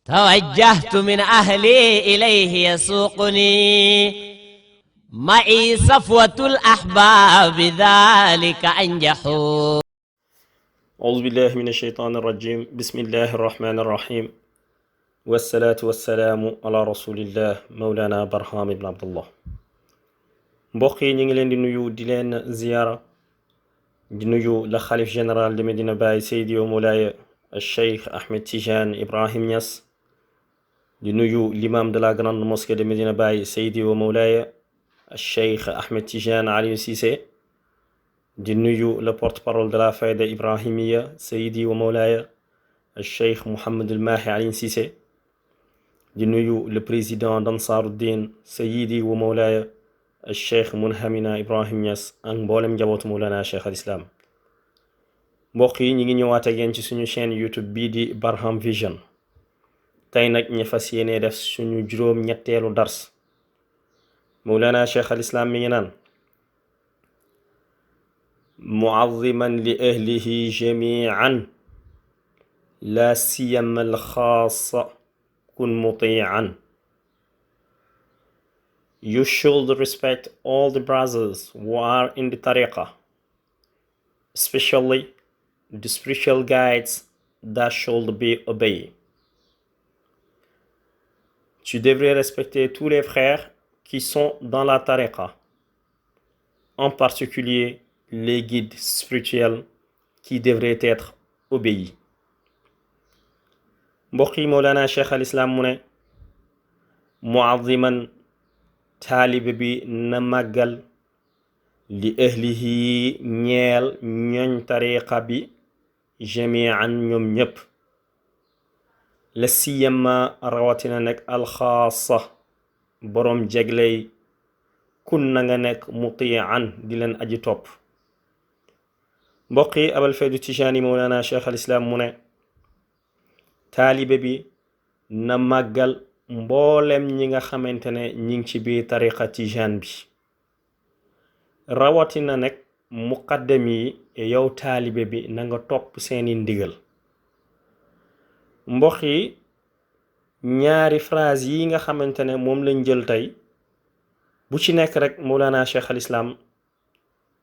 توجهت من أهلي إليه يسوقني معي صفوة الأحباب ذلك أنجحوا. أعوذ بالله من الشيطان الرجيم. بسم الله الرحمن الرحيم، والصلاة والسلام على رسول الله مولانا برهام بن عبد الله. mbokk yi ñu ngi leen di nuyu di leen ziyaara di nuyu le xalif général de Medina Baye Seydi wa Moulaye Cheikh Ahmed Tidiane Ibrahim Niass, di nuyu l'imam de la grande mosquée de Medina Baye Seydi wa Moulaye Cheikh Ahmed Tidiane Aliou Cissé, di nuyu le porte-parole de la Fayda Ibrahimiya Seydi wa Moulaye Cheikh Mohammed El Mahi Aliou Cissé, di nuyu le président d'Ansaruddin Seydi wa Moulaye Cheikh Munhamina Ibrahim Niass ak mboolem njabootu Mawlana Cheikh al Islam. mbokk yi ñi ngi ñëwaat ak yéen ci suñu chaîne YouTube bii di Barham Vision. tey nag ñu fas yéene def suñu juróom ñetteelu dars. Mawlana Cheikh al Islam mi ngi naan mu'azziman li ahlihi jami'an la siyama al khassa kun muti'an. You should respect all the brothers who are in the tariqah, especially the spiritual guides that should be obeyed. Tu devrais respecter tous les frères qui sont dans la tariqah, en particulier les guides spirituels qui devraient être obéis. mbokk yi Mawlana Cheikh al Islam mu ne mu'azziman taalibe bi na màggal li ahlihi ñeel ñoñ tariqa bi jami'an ñoom ñépp, la siyama rawatina nekk alxaasa boroom jegley kun na nga nekk muti'an di leen aji topp. mbokk yi Abul Faydu Tijaani Mawlana Cheikh al Islam mu ne taalibe bi na màggal mboolem ñi nga xamante ne ñi ngi ci biir tariqa tijaan bi, rawatina nekk muqaddam yi. yow taalibe bi na nga topp seeni ndigal. mbokk yi ñaari phrase yi nga xamante ne moom lañ jël tey, bu ci nekk rek Mawlana Cheikh al Islam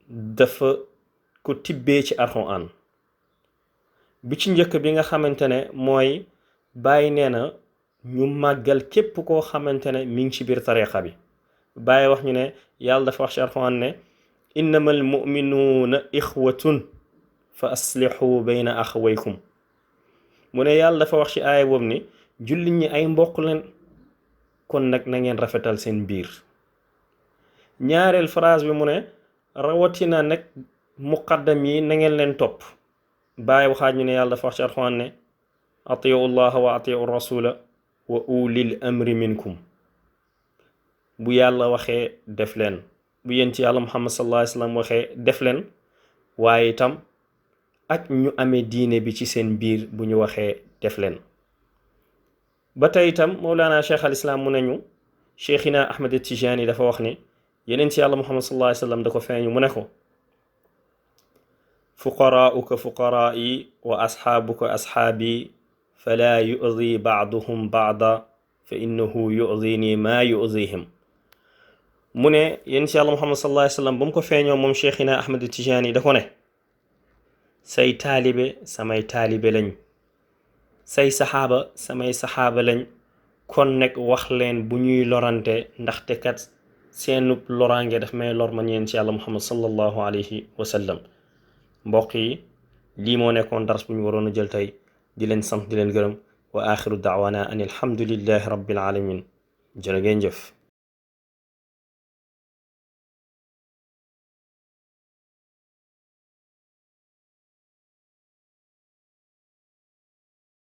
dafa ko tibbee ci Alxuraan. bi ci njëkk bi nga xamante ne mooy Baay nee na ñu màggal képp koo xamante ne mi ngi ci biir tariqa bi. Baay wax ñu ne yàlla dafa wax ci Alxuraan ne innamal mu'minuuna ixwatun fa aslihu bayna axawaykum. mu ne yàlla dafa wax ci aaya boobu ni jullit ñi ay mbokk leen, kon nag na ngeen rafetal seen biir. ñaareel phrase bi mu ne rawatina nag muqaddam yi na ngeen leen topp. Baay waxaat ñu ne yàlla dafa wax ci Alxuraan ne atiu llaha wa atiu rasula wa ulil amri minkum. bu yàlla waxee def leen, bu yéen ci yàlla Muhammad sallallahu alayhi wa sallam waxee def leen, waaye itam ak ñu amee diine bi ci seen biir bu ñu waxee def leen. ba tey itam Mawlana Cheikh al Islam mu nañu Cheikhina Ahmed Tijaani dafa wax ni yeneen ci yàlla Muhammad sallallahu alayhi wa sallam da ko feeñu mu ne ko fuqaraa'uka fuqaraa'i wa asxaabuka asxaabi fala yu'zi ba'duhum ba'da fa innahu yu'zini ma yu'zihim. mu ne yéen ci yàlla Muhammad sallallahu alayhi wa sallam ba mu ko feeñoo moom Cheikhina Ahmed Tijaani da ko ne say taalibe samay taalibe lañ, say saxaaba samay saxaaba lañ, kon nekk wax leen bu ñuy lorante ndaxte kat seenu loraange daf may lor man yéen ci yàlla Muhammad sallallahu alayhi wa sallam. mbokk yi lii moo nekkoon dars bu ñu waroon a jël tey. di leen sant di leen gërëm wa axiru daawana an alhamdulillahi rabbil alamin. jërë ngeen jëf.